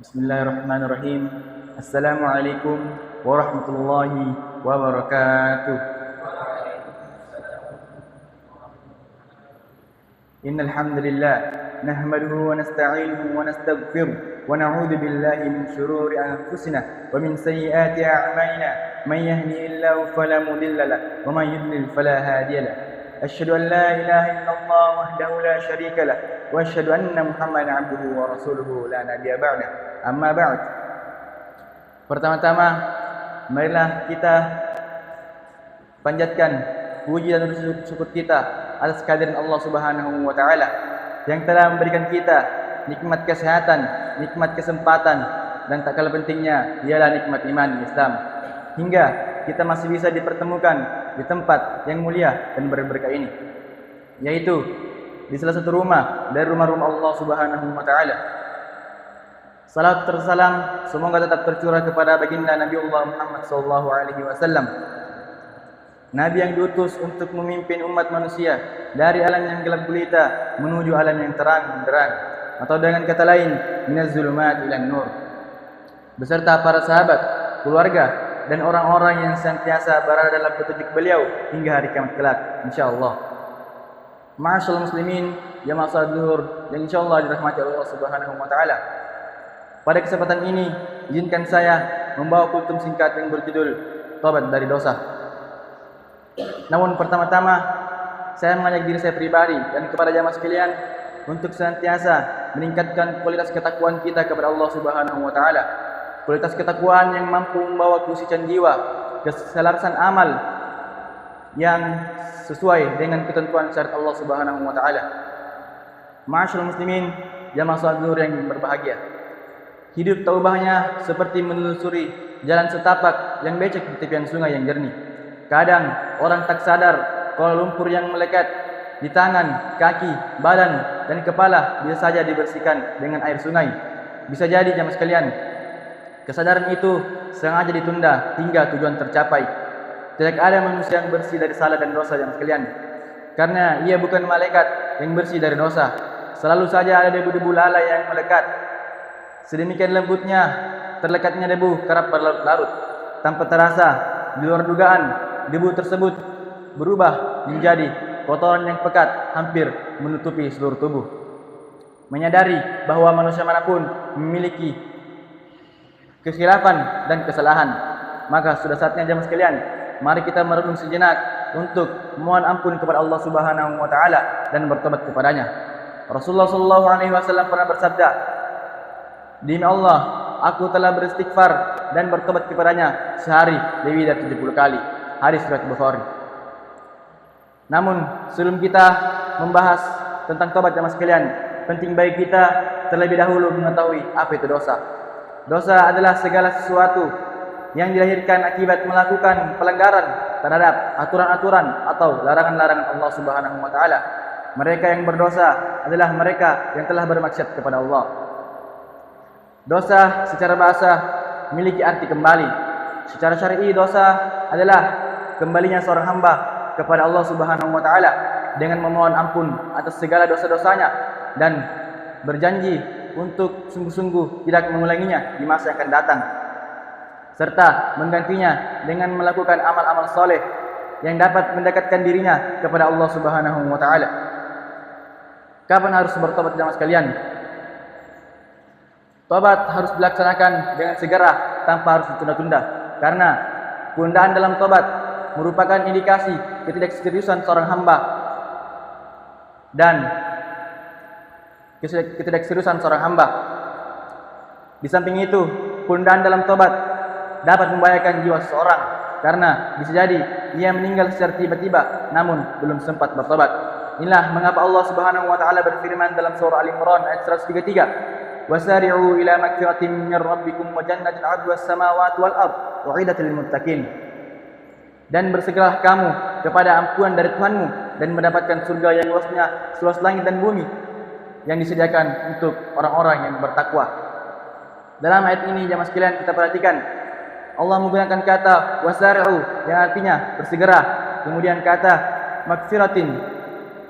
Bismillahirrahmanirrahim. Assalamualaikum warahmatullahi wabarakatuh. Innal hamdalillah nahmaduhu wa nasta'inuhu wa nastaghfiruh wa na'udzu billahi min shururi anfusina wa min sayyiati a'malina. Man yahdihillahu fala mudilla lahu wa man yudlil fala hadiya lahu. Asyhadu an la ilaha illallah wahdahu la syarika lahu wa asyhadu anna Muhammadan 'abduhu wa rasuluhu la nabiyya ba'da. Amma ba'd. Pertama-tama marilah kita panjatkan puji dan syukur kita atas kehadiran Allah Subhanahu wa taala yang telah memberikan kita nikmat kesehatan, nikmat kesempatan, dan tak kalah pentingnya ialah nikmat iman Islam, hingga kita masih bisa dipertemukan di tempat yang mulia dan berberkah ini, yaitu di salah satu rumah dari rumah-rumah Allah Subhanahu wa taala. Salat tersalam semoga tetap tercurah kepada baginda Nabiullah Muhammad sallallahu alaihi wasallam, Nabi yang diutus untuk memimpin umat manusia dari alam yang gelap gulita menuju alam yang terang benderang, atau dengan kata lain minaz zulumat ilan nur, beserta para sahabat, keluarga, dan orang-orang yang senantiasa berada dalam petunjuk beliau hingga hari kiamat kelak insyaallah. Ma'asyiral muslimin jamaah salat zuhur yang insyaallah dirahmati Allah Subhanahu wa taala. Pada kesempatan ini izinkan saya membawa kultum singkat yang berjudul Tobat dari Dosa. Namun pertama-tama saya mengajak diri saya pribadi dan kepada jamaah sekalian untuk senantiasa meningkatkan kualitas ketakwaan kita kepada Allah Subhanahu wa taala. Kualitas ketakwaan yang mampu membawa kesucian jiwa, keselarasan amal yang sesuai dengan ketentuan syariat Allah Subhanahu wa taala. Ma'asyiral muslimin jamaah salat zuhur yang berbahagia. Hidup taubahnya seperti menelusuri jalan setapak yang becek di tepian sungai yang jernih. Kadang orang tak sadar kalau lumpur yang melekat di tangan, kaki, badan, dan kepala bisa saja dibersihkan dengan air sungai. Bisa jadi jamaah sekalian, kesadaran itu sengaja ditunda hingga tujuan tercapai. Tidak ada manusia yang bersih dari salah dan dosa jamaah sekalian, karena ia bukan malaikat yang bersih dari dosa. Selalu saja ada debu-debu lalai yang melekat. Sedemikian lembutnya terlekatnya debu kerap berlarut-larut. Tanpa terasa, di luar dugaan, debu tersebut berubah menjadi kotoran yang pekat hampir menutupi seluruh tubuh. Menyadari bahwa manusia manapun memiliki kekhilafan dan kesalahan, maka sudah saatnya jamaah sekalian, mari kita merenung sejenak untuk mohon ampun kepada Allah Subhanahu wa taala dan bertobat kepadanya. Rasulullah sallallahu alaihi wasallam pernah bersabda, "Demi Allah, aku telah beristighfar dan bertobat kepadanya sehari lebih dari 70 kali." Hadis riwayat Bukhari. Namun sebelum kita membahas tentang tobat jamaah sekalian, penting bagi kita terlebih dahulu mengetahui apa itu dosa. Dosa adalah segala sesuatu yang dilahirkan akibat melakukan pelanggaran terhadap aturan-aturan atau larangan-larangan Allah Subhanahu wa taala. Mereka yang berdosa adalah mereka yang telah bermaksiat kepada Allah. Dosa secara bahasa memiliki arti kembali. Secara syar'i dosa adalah kembalinya seorang hamba kepada Allah Subhanahu wa taala dengan memohon ampun atas segala dosa-dosanya dan berjanji untuk sungguh-sungguh tidak mengulanginya di masa yang akan datang, serta menggantinya dengan melakukan amal-amal soleh yang dapat mendekatkan dirinya kepada Allah Subhanahu wa taala. Kapan harus bertobat jamaah sekalian? Tobat harus dilaksanakan dengan segera tanpa harus ditunda-tunda, karena penundaan dalam tobat merupakan indikasi ketidakseriusan seorang hamba dan ketidakseriusan seorang hamba. Di samping itu, penundaan dalam tobat dapat membahayakan jiwa seseorang, karena bisa jadi ia meninggal secara tiba-tiba namun belum sempat bertobat. Inilah mengapa Allah Subhanahu wa taala berfirman dalam surah Al-Imran ayat 133, "Wasari'u ila magfiratin min rabbikum wa jannatin 'arduha as-samawati wal ard u'iddat lil muttaqin." Dan bersegeralah kamu kepada ampunan dari Tuhanmu dan mendapatkan surga yang luasnya seluas langit dan bumi yang disediakan untuk orang-orang yang bertakwa. Dalam ayat ini jamaah sekalian kita perhatikan, Allah menggunakan kata wasari'u yang artinya bersegera, kemudian kata magfiratin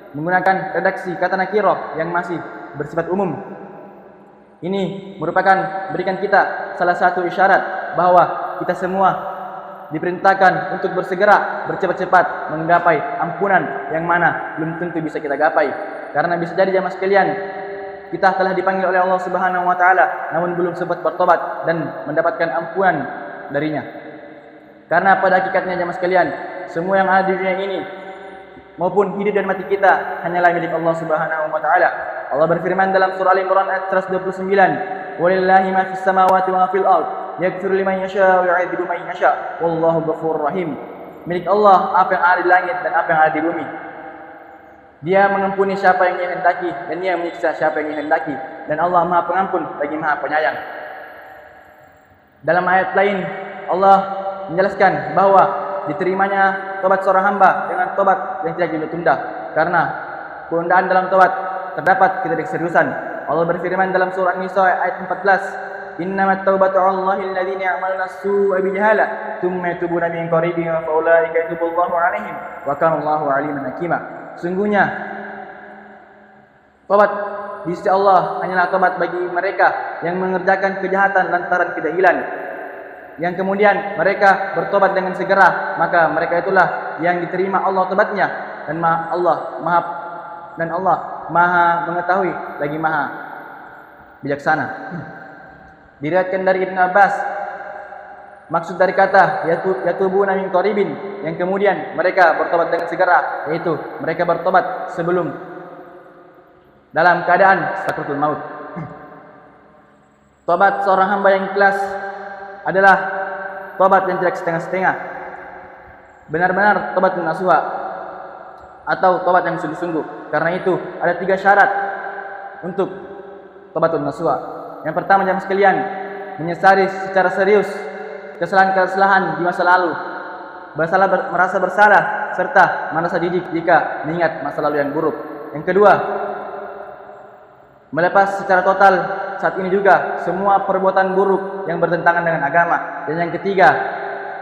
menggunakan redaksi kata nakirah yang masih bersifat umum. Ini merupakan berikan kita salah satu isyarat bahwa kita semua diperintahkan untuk bersegera bercepat-cepat menggapai ampunan yang mana belum tentu bisa kita gapai. Karena bisa jadi jamaah sekalian, kita telah dipanggil oleh Allah Subhanahu wa taala namun belum sempat bertobat dan mendapatkan ampunan darinya. Karena pada hakikatnya jamaah sekalian, semua yang ada di dunia ini maupun hidup dan mati kita hanyalah milik Allah Subhanahu wa taala. Allah berfirman dalam surah Al-Imran ayat 129, "Walillahi ma fis samawati wa ma fil ard, yaghfiru liman yasha wa yu'adzibu man yasha, wallahu ghafurur rahim." Milik Allah apa yang ada di langit dan apa yang ada di bumi. Dia mengampuni siapa yang Ia hendaki dan Dia menyiksa siapa yang Ia hendaki, dan Allah Maha Pengampun lagi Maha Penyayang. Dalam ayat lain Allah menjelaskan bahwa diterimanya tobat seorang hamba dengan tobat yang tidak ditunda, karena penundaan dalam tobat terdapat ketidakseriusan. Allah berfirman dalam surah An-Nisa ayat 14, "Innamat taubatu 'alallahi alladziina ya'maluna as-su'a bijahalah, tsumma yatubuna min qaribin fa ulaika yatubullahu 'alaihim wa kana Allahu 'aliman hakima." Sungguhnya tobat di sisi Allah hanyalah tobat bagi mereka yang mengerjakan kejahatan lantaran kejahilan, yang kemudian mereka bertobat dengan segera, maka mereka itulah yang diterima Allah tobatnya, dan Allah Maha mengetahui lagi Maha bijaksana. Diriwayatkan dari Ibnu Abbas, maksud dari kata yatubuna min qaribin, yang kemudian mereka bertobat dengan segera, yaitu mereka bertobat sebelum dalam keadaan sakaratul maut. Tobat seorang hamba yang ikhlas adalah tobat yang tidak setengah-setengah, benar-benar tobat nasuha atau tobat yang sungguh-sungguh. Karena itu ada 3 syarat untuk tobatun nasuha. Yang pertama jamaah sekalian, menyesali secara serius kesalahan-kesalahan di masa lalu, merasa bersalah serta merasa jijik jika mengingat masa lalu yang buruk. Yang kedua, melepas secara total saat ini juga semua perbuatan buruk yang bertentangan dengan agama. Dan yang ketiga,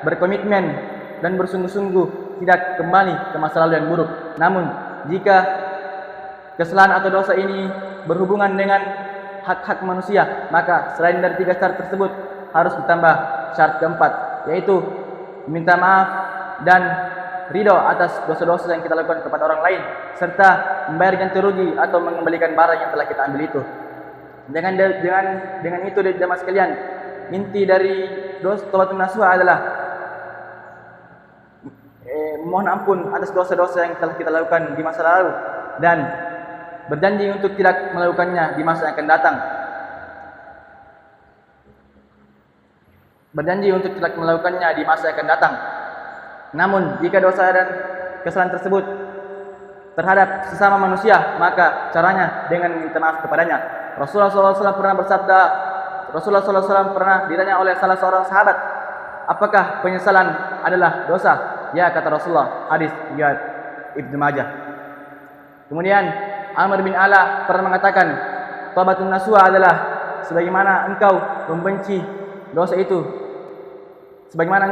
berkomitmen dan bersungguh-sungguh tidak kembali ke masa lalu yang buruk. Namun jika kesalahan atau dosa ini berhubungan dengan hak-hak manusia, maka selain dari 3 syarat tersebut harus ditambah syarat keempat, yaitu minta maaf dan ridho atas dosa-dosa yang kita lakukan kepada orang lain, serta membayar ganti rugi atau mengembalikan barang yang telah kita ambil itu. Dengan itu jemaah sekalian, inti dari taubatun nasuha adalah mohon ampun atas dosa-dosa yang telah kita lakukan di masa lalu dan berjanji untuk tidak melakukannya di masa yang akan datang. Berjanji untuk tidak melakukannya di masa yang akan datang. Namun jika dosa dan kesalahan tersebut terhadap sesama manusia, maka caranya dengan minta maaf kepadanya. Rasulullah SAW pernah bersabda, Rasulullah SAW pernah ditanya oleh salah seorang sahabat, apakah penyesalan adalah dosa? Ya, kata Rasulullah, hadis riwayat Ibnu Majah. Kemudian Amr bin Ala pernah mengatakan, taubatun nasuha adalah sebagaimana engkau membenci dosa itu, sebagaimana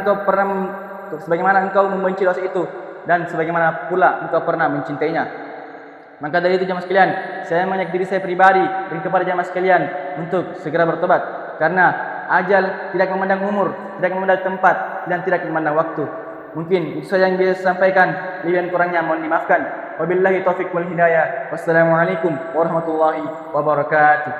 engkau membenci dosa itu, dan sebagaimana pula engkau pernah mencintainya. Maka dari itu jemaah sekalian, saya mengajak diri saya pribadi dan kepada jemaah sekalian untuk segera bertobat, karena ajal tidak memandang umur, tidak memandang tempat, dan tidak memandang waktu. Mungkin itu saja yang bisa saya sampaikan, lebih dan kurangnya mohon dimaafkan. Wabillahi taufiq wal hidayah. Wassalamualaikum warahmatullahi wabarakatuh.